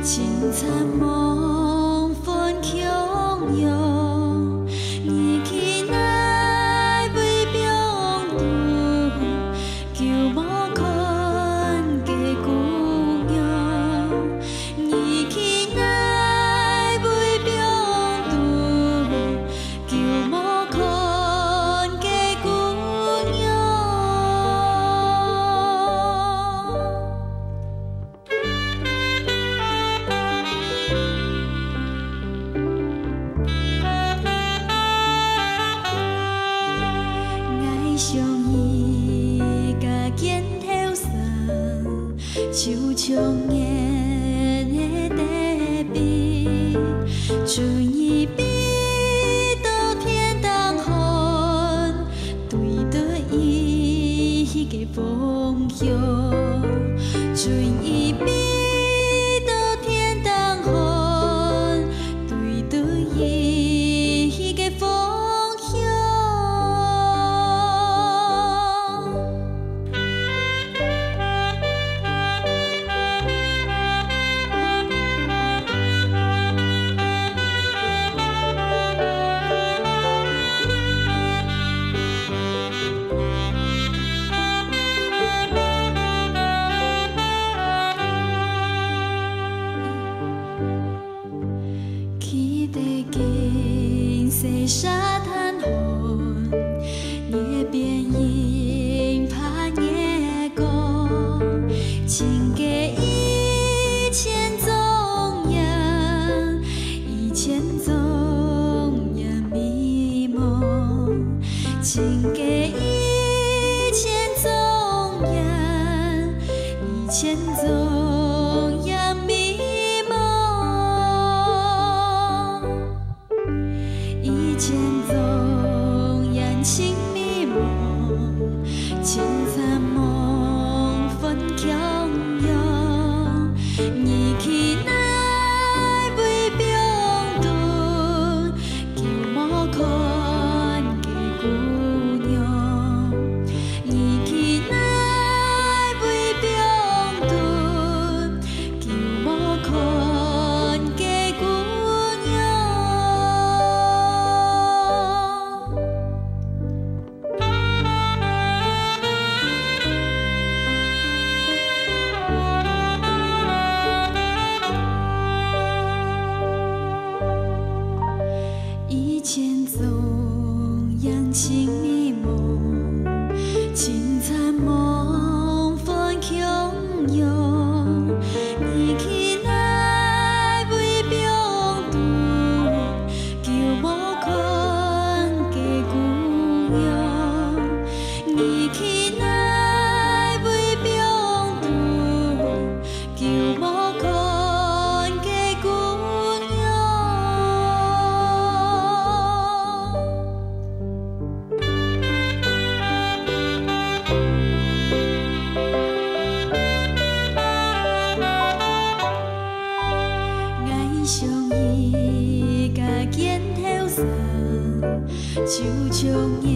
青残梦分汹涌，年轻来为病途，求无看家姑娘。年轻来为病途，求无看家姑娘。爱上伊，甲肩头酸，手冲眼的地边，春意比到天当风，对倒伊迄个方向，春意比到天当风，对倒伊迄个方向。起在金色沙滩红，夜边银盘夜光，情歌一千种样，一千种样迷蒙，情歌一千种样，一千种样迷蒙。一千种样情迷蒙，青残梦分汹涌，年轻来为病途，求无看家姑娘。年轻来为病途，求无看家姑娘。一千种样情迷蒙，青残梦分汹涌，年轻来为病途，求无看家姑娘。年轻来为病途，求无看家姑娘。爱上伊，甲肩头酸，手冲眼